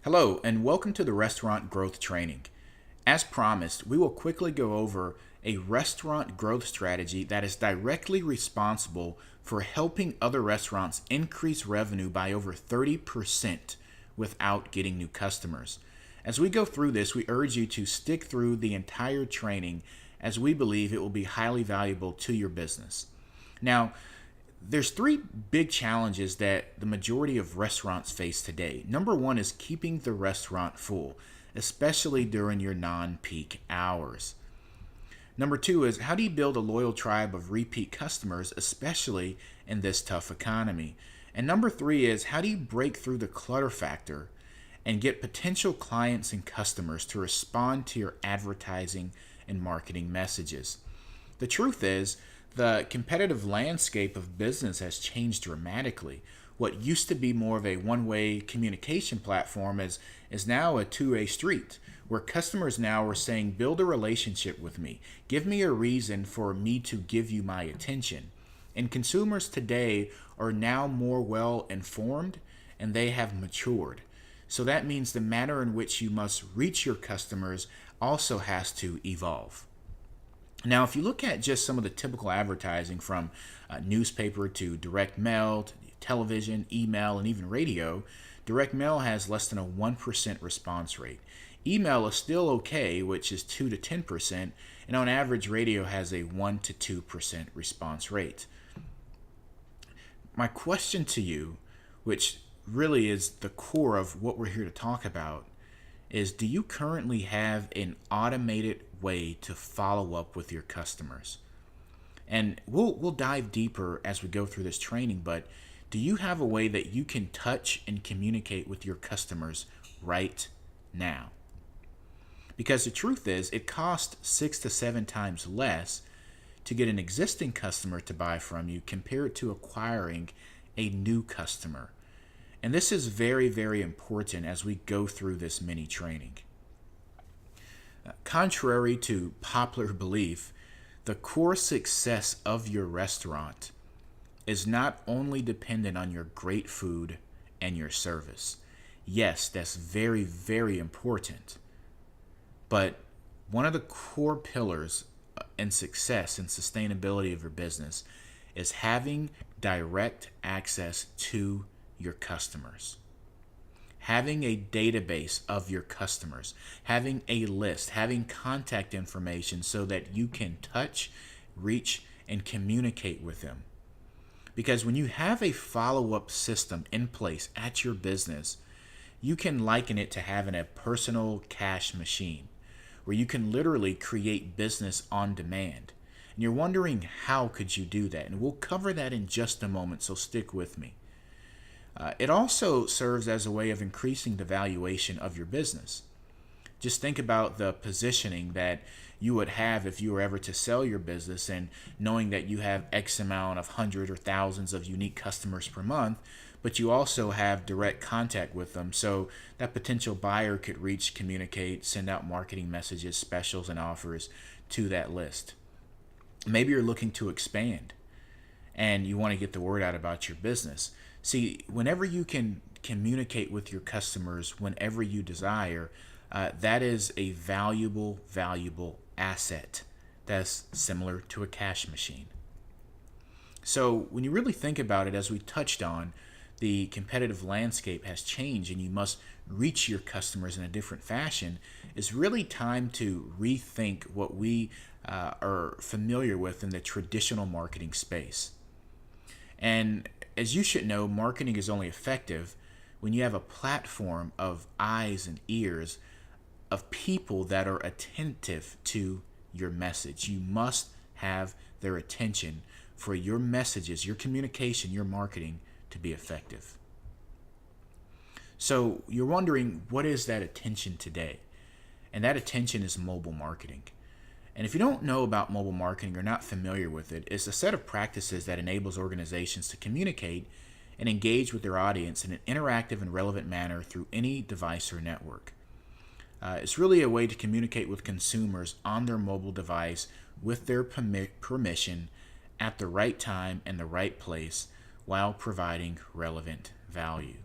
Hello, and welcome to the Restaurant Growth Training. As promised, we will quickly go over a restaurant growth strategy that is directly responsible for helping other restaurants increase revenue by over 30% without getting new customers. As we go through this, we urge you to stick through the entire training as we believe it will be highly valuable to your business. Now, there's three big challenges that the majority of restaurants face today. Number one is keeping the restaurant full, especially during your non peak hours. Number two is how do you build a loyal tribe of repeat customers, especially in this tough economy? And number three is how do you break through the clutter factor and get potential clients and customers to respond to your advertising and marketing messages? The truth is, the competitive landscape of business has changed dramatically. What used to be more of a one-way communication platform is now a two-way street, where customers now are saying, build a relationship with me. Give me a reason for me to give you my attention. And consumers today are now more well informed and they have matured. So that means the manner in which you must reach your customers also has to evolve. Now, if you look at just some of the typical advertising from newspaper to direct mail, to television, email, and even radio, direct mail has less than a 1% response rate. Email is still okay, which is 2 to 10%, and on average, radio has a 1 to 2% response rate. My question to you, which really is the core of what we're here to talk about, is do you currently have an automated way to follow up with your customers? And we'll dive deeper as we go through this training, but do you have a way that you can touch and communicate with your customers right now? Because the truth is, it costs 6 to 7 times less to get an existing customer to buy from you compared to acquiring a new customer. And this is very, very important as we go through this mini training. Contrary to popular belief, the core success of your restaurant is not only dependent on your great food and your service. Yes, that's very, very important. But one of the core pillars in success and sustainability of your business is having direct access to your customers. Having a database of your customers, having a list, having contact information so that you can touch, reach, and communicate with them. Because when you have a follow-up system in place at your business, you can liken it to having a personal cash machine where you can literally create business on demand. And you're wondering how could you do that? And we'll cover that in just a moment, so stick with me. It also serves as a way of increasing the valuation of your business. Just think about the positioning that you would have if you were ever to sell your business and knowing that you have X amount of hundreds or thousands of unique customers per month, but you also have direct contact with them. So that potential buyer could reach, communicate, send out marketing messages, specials, and offers to that list. Maybe you're looking to expand and you want to get the word out about your business. See, whenever you can communicate with your customers whenever you desire, that is a valuable, valuable asset that's similar to a cash machine. So when you really think about it, as we touched on, the competitive landscape has changed and you must reach your customers in a different fashion. It's really time to rethink what we are familiar with in the traditional marketing space. And as you should know, marketing is only effective when you have a platform of eyes and ears of people that are attentive to your message. You must have their attention for your messages, your communication, your marketing to be effective. So you're wondering, what is that attention today? And that attention is mobile marketing. And if you don't know about mobile marketing or not familiar with it, it's a set of practices that enables organizations to communicate and engage with their audience in an interactive and relevant manner through any device or network. It's really a way to communicate with consumers on their mobile device with their permission at the right time and the right place while providing relevant value.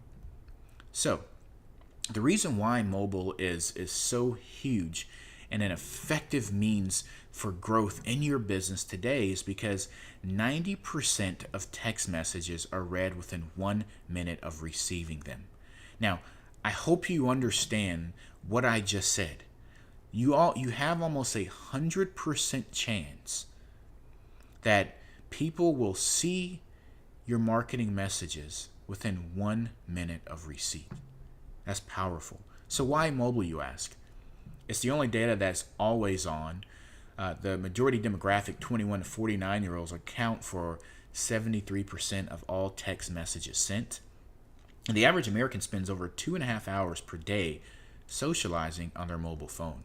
So, The reason why mobile is so huge and an effective means for growth in your business today is because 90% of text messages are read within 1 minute of receiving them. Now, I hope you understand what I just said. You have almost 100% chance that people will see your marketing messages within 1 minute of receipt. That's powerful. So why mobile, you ask? It's the only data that's always on. The majority demographic, 21 to 49-year-olds, account for 73% of all text messages sent. And the average American spends over 2.5 hours per day socializing on their mobile phone.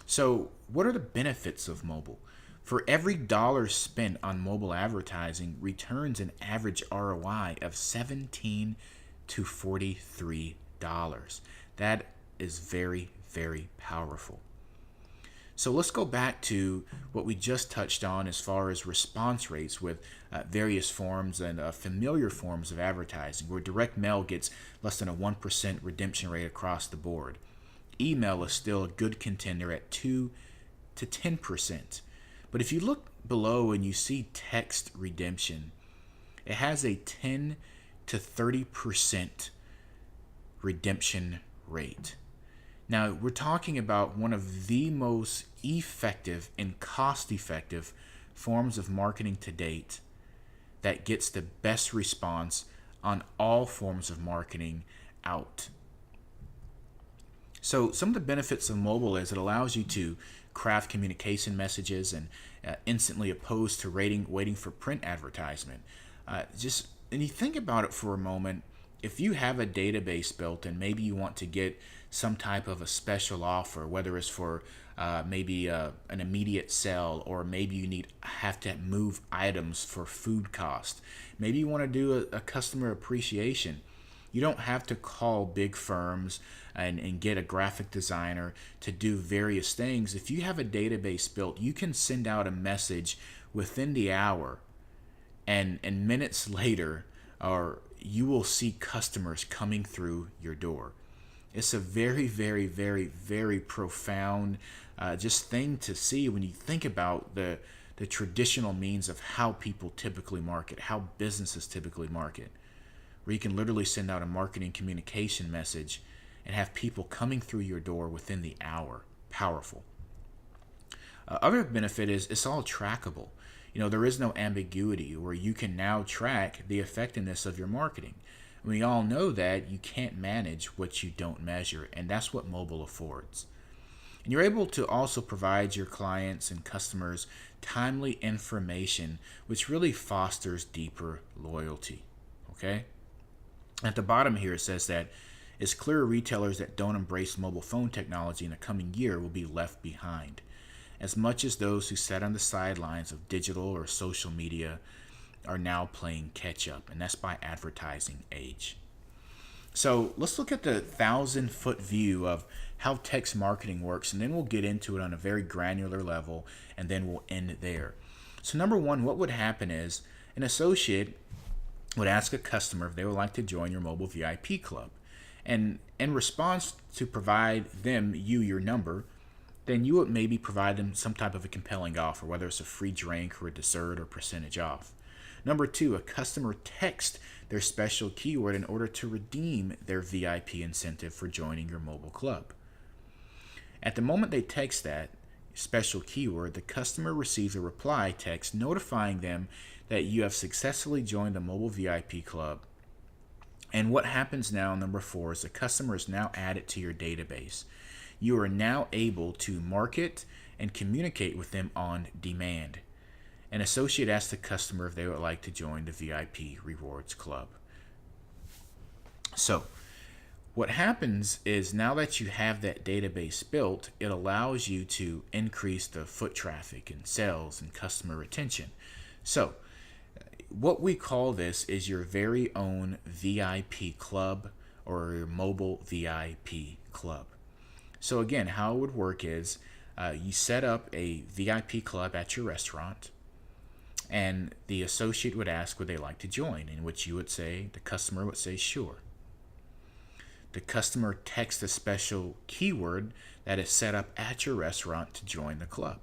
So what are the benefits of mobile? For every dollar spent on mobile advertising returns an average ROI of $17 to $43. That is very, very powerful. So let's go back to what we just touched on as far as response rates with various forms and familiar forms of advertising, where direct mail gets less than a 1% redemption rate across the board. Email is still a good contender at 2 to 10%. But if you look below and you see text redemption, it has a 10 to 30% redemption rate. Now, we're talking about one of the most effective and cost-effective forms of marketing to date that gets the best response on all forms of marketing out. So some of the benefits of mobile is it allows you to craft communication messages and instantly opposed to waiting for print advertisement. And you think about it for a moment, if you have a database built and maybe you want to get some type of a special offer, whether it's for maybe an immediate sell, or maybe you have to move items for food cost. Maybe you want to do a customer appreciation. You don't have to call big firms and get a graphic designer to do various things. If you have a database built, you can send out a message within the hour, and minutes later, or you will see customers coming through your door. It's a very, very, very, very profound just thing to see when you think about the traditional means of how people typically market, how businesses typically market, where you can literally send out a marketing communication message and have people coming through your door within the hour. Powerful. Other benefit is it's all trackable. There is no ambiguity, where you can now track the effectiveness of your marketing. We all know that you can't manage what you don't measure, and that's what mobile affords. And you're able to also provide your clients and customers timely information, which really fosters deeper loyalty. Okay? At the bottom here, it says that it's clear retailers that don't embrace mobile phone technology in the coming year will be left behind, as much as those who sat on the sidelines of digital or social media are now playing catch up, and that's by Advertising Age. So let's look at the 1,000-foot view of how text marketing works, and then we'll get into it on a very granular level, and then we'll end there. So number one, what would happen is an associate would ask a customer if they would like to join your mobile VIP club. And in response to provide you your number, then you would maybe provide them some type of a compelling offer, whether it's a free drink or a dessert or percentage off. Number two, a customer texts their special keyword in order to redeem their VIP incentive for joining your mobile club. At the moment they text that special keyword, the customer receives a reply text notifying them that you have successfully joined the mobile VIP club. And what happens now, number four, is the customer is now added to your database. You are now able to market and communicate with them on demand. An associate asks the customer if they would like to join the VIP Rewards Club. So, what happens is now that you have that database built, it allows you to increase the foot traffic and sales and customer retention. So, what we call this is your very own VIP club, or your mobile VIP club. So again, how it would work is you set up a VIP club at your restaurant, and the associate would ask would they like to join, in which you would say, the customer would say sure. the customer texts a special keyword that is set up at your restaurant to join the club.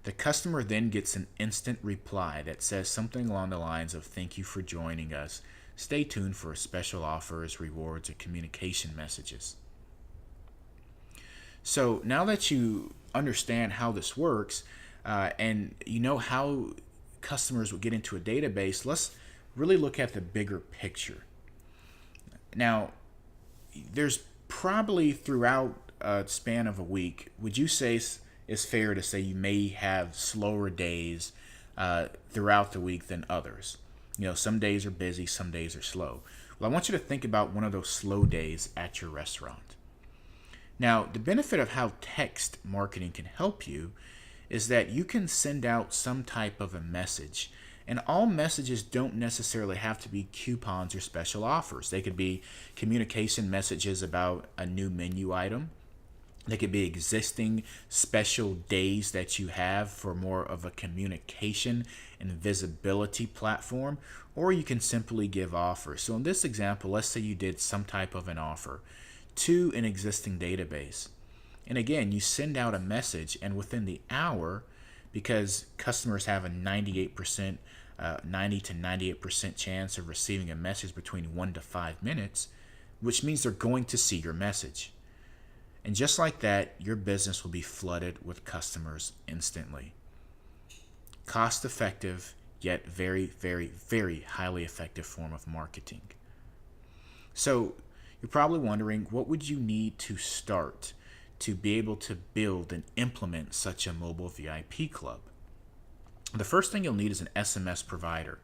The customer then gets an instant reply that says something along the lines of "Thank you for joining us. Stay tuned for special offers, rewards, or communication messages." So now that you understand how this works and you know how customers will get into a database, let's really look at the bigger picture. Now, there's probably throughout a span of a week, would you say it's fair to say you may have slower days throughout the week than others? You know, some days are busy, some days are slow. Well, I want you to think about one of those slow days at your restaurant. Now, the benefit of how text marketing can help you is that you can send out some type of a message. And all messages don't necessarily have to be coupons or special offers. They could be communication messages about a new menu item. They could be existing special days that you have for more of a communication and visibility platform, or you can simply give offers. So in this example, let's say you did some type of an offer to an existing database. And again, you send out a message, and within the hour, because customers have a 90 to 98% chance of receiving a message between 1 to 5 minutes, which means they're going to see your message. And just like that, your business will be flooded with customers instantly. Cost effective, yet very, very, very highly effective form of marketing. So you're probably wondering, what would you need to start to be able to build and implement such a mobile VIP club? The first thing you'll need is an SMS provider.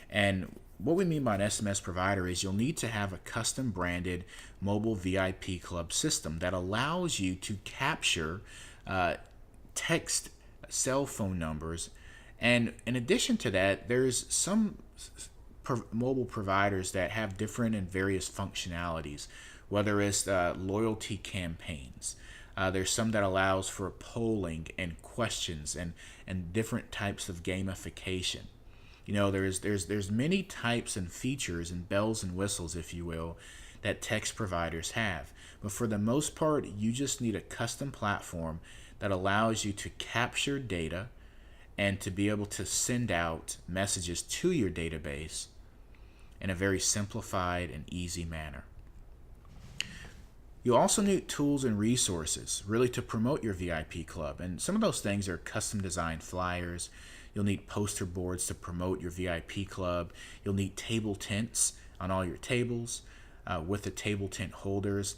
And what we mean by an SMS provider is you'll need to have a custom branded mobile VIP club system that allows you to capture text cell phone numbers. And in addition to that, there's some mobile providers that have different and various functionalities, whether it's loyalty campaigns. There's some that allows for polling and questions and different types of gamification. You know, there's many types and features and bells and whistles, if you will, that text providers have. But for the most part, you just need a custom platform that allows you to capture data and to be able to send out messages to your database in a very simplified and easy manner. You also need tools and resources really to promote your VIP club. And some of those things are custom designed flyers. You'll need poster boards to promote your VIP club. You'll need table tents on all your tables with the table tent holders.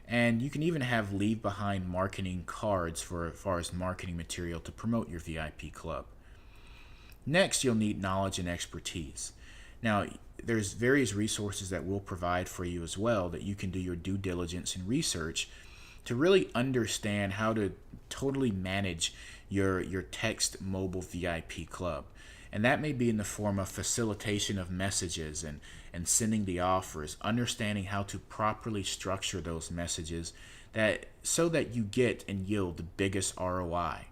And you can even have leave behind marketing cards for as far as marketing material to promote your VIP club. Next, you'll need knowledge and expertise. Now, there's various resources that we'll provide for you as well that you can do your due diligence and research to really understand how to totally manage your text mobile VIP club. And that may be in the form of facilitation of messages and sending the offers, understanding how to properly structure those messages so that you get and yield the biggest ROI.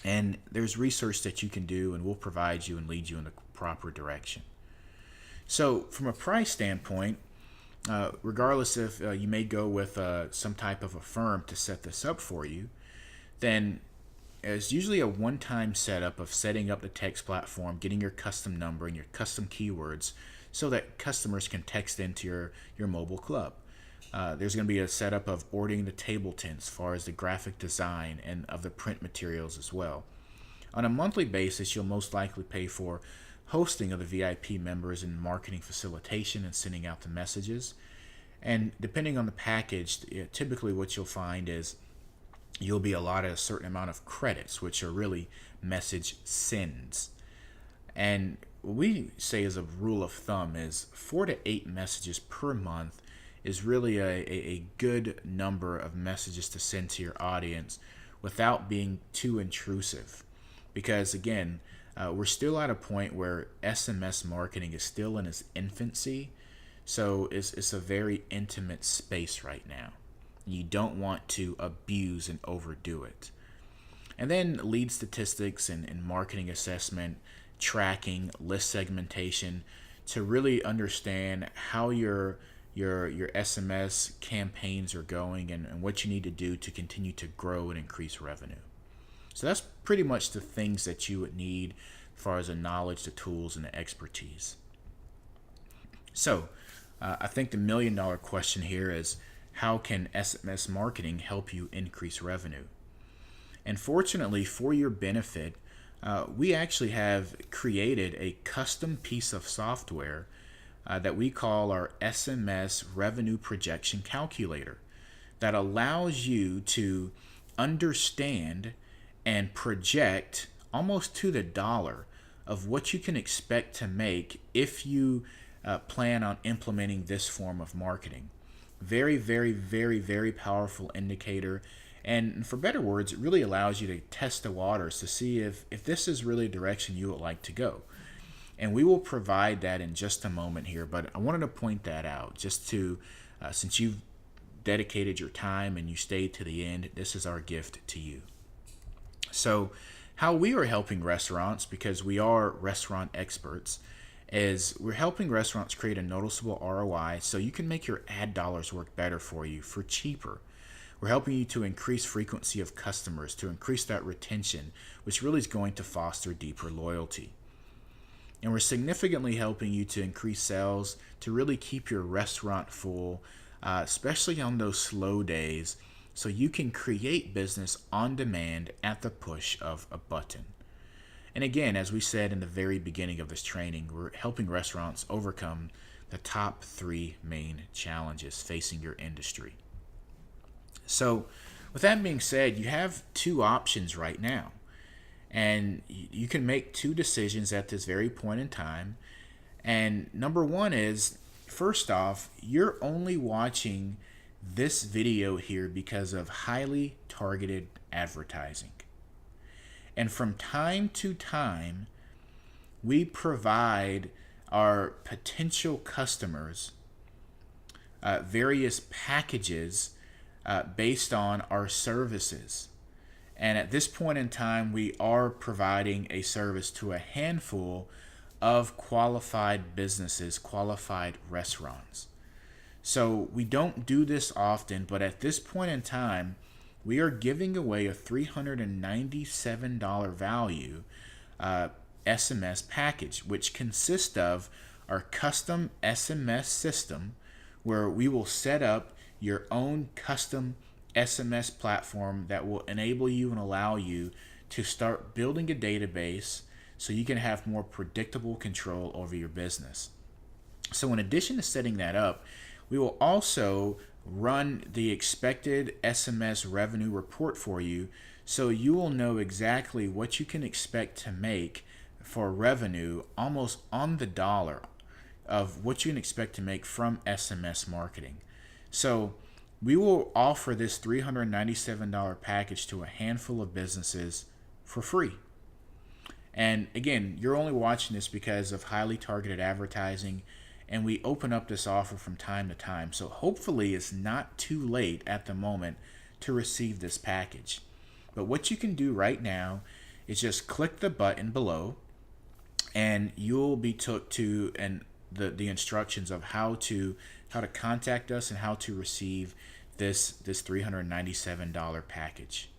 And there's research that you can do, and we'll provide you and lead you in the proper direction. So from a price standpoint, regardless if you may go with some type of a firm to set this up for you, then it's usually a one-time setup of setting up the text platform, getting your custom number and your custom keywords so that customers can text into your mobile club. There's going to be a setup of ordering the table tents as far as the graphic design and of the print materials as well. On a monthly basis, you'll most likely pay for hosting of the VIP members and marketing facilitation and sending out the messages. And depending on the package, typically what you'll find is you'll be allotted a certain amount of credits, which are really message sends. And what we say as a rule of thumb is 4 to 8 messages per month is really a good number of messages to send to your audience without being too intrusive. Because again, we're still at a point where SMS marketing is still in its infancy, so it's a very intimate space right now. You don't want to abuse and overdo it. And then lead statistics and marketing assessment, tracking, list segmentation to really understand how your your SMS campaigns are going, and what you need to do to continue to grow and increase revenue. So that's pretty much the things that you would need as far as the knowledge, the tools, and the expertise. So I think the $1,000,000 question here is, how can SMS marketing help you increase revenue? And fortunately for your benefit, we actually have created a custom piece of software that we call our SMS Revenue Projection Calculator that allows you to understand and project almost to the dollar of what you can expect to make if you plan on implementing this form of marketing. Very, very, very, very powerful indicator. And for better words, it really allows you to test the waters to see if this is really a direction you would like to go. And we will provide that in just a moment here, but I wanted to point that out just to, since you've dedicated your time and you stayed to the end, this is our gift to you. So how we are helping restaurants, because we are restaurant experts, is we're helping restaurants create a noticeable ROI so you can make your ad dollars work better for you for cheaper. We're helping you to increase frequency of customers, to increase that retention, which really is going to foster deeper loyalty. And we're significantly helping you to increase sales, to really keep your restaurant full, especially on those slow days, so you can create business on demand at the push of a button. And again, as we said in the very beginning of this training, we're helping restaurants overcome the top 3 main challenges facing your industry. So with that being said, you have 2 options right now. And you can make 2 decisions at this very point in time. And number 1 is, first off, you're only watching this video here because of highly targeted advertising. And from time to time, we provide our potential customers various packages based on our services. And at this point in time, we are providing a service to a handful of qualified businesses, qualified restaurants. So we don't do this often, but at this point in time, we are giving away a $397 value SMS package, which consists of our custom SMS system, where we will set up your own custom SMS platform that will enable you and allow you to start building a database so you can have more predictable control over your business. So in addition to setting that up, we will also run the expected SMS revenue report for you, so you will know exactly what you can expect to make for revenue almost on the dollar of what you can expect to make from SMS marketing. So we will offer this $397 package to a handful of businesses for free. And again, you're only watching this because of highly targeted advertising, and we open up this offer from time to time. So hopefully it's not too late at the moment to receive this package. But what you can do right now is just click the button below, and you'll be took to the instructions of how to contact us and how to receive this $397 package.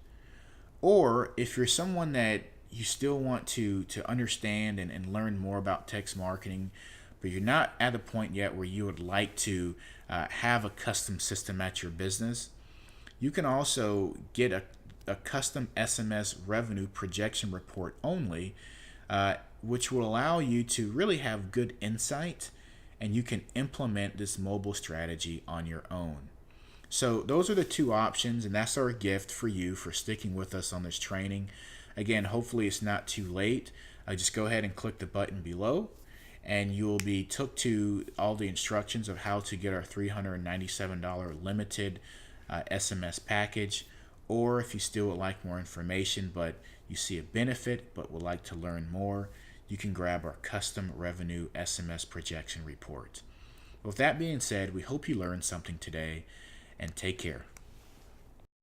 Or if you're someone that you still want to understand and learn more about text marketing, but you're not at the point yet where you would like to have a custom system at your business, you can also get a custom SMS revenue projection report only, which will allow you to really have good insight, and you can implement this mobile strategy on your own. So those are the 2 options, and that's our gift for you for sticking with us on this training. Again, hopefully it's not too late. Just go ahead and click the button below, and you'll be took to all the instructions of how to get our $397 limited SMS package. Or if you still would like more information, but you see a benefit but would like to learn more, you can grab our custom revenue SMS projection report. With that being said, we hope you learned something today, and take care.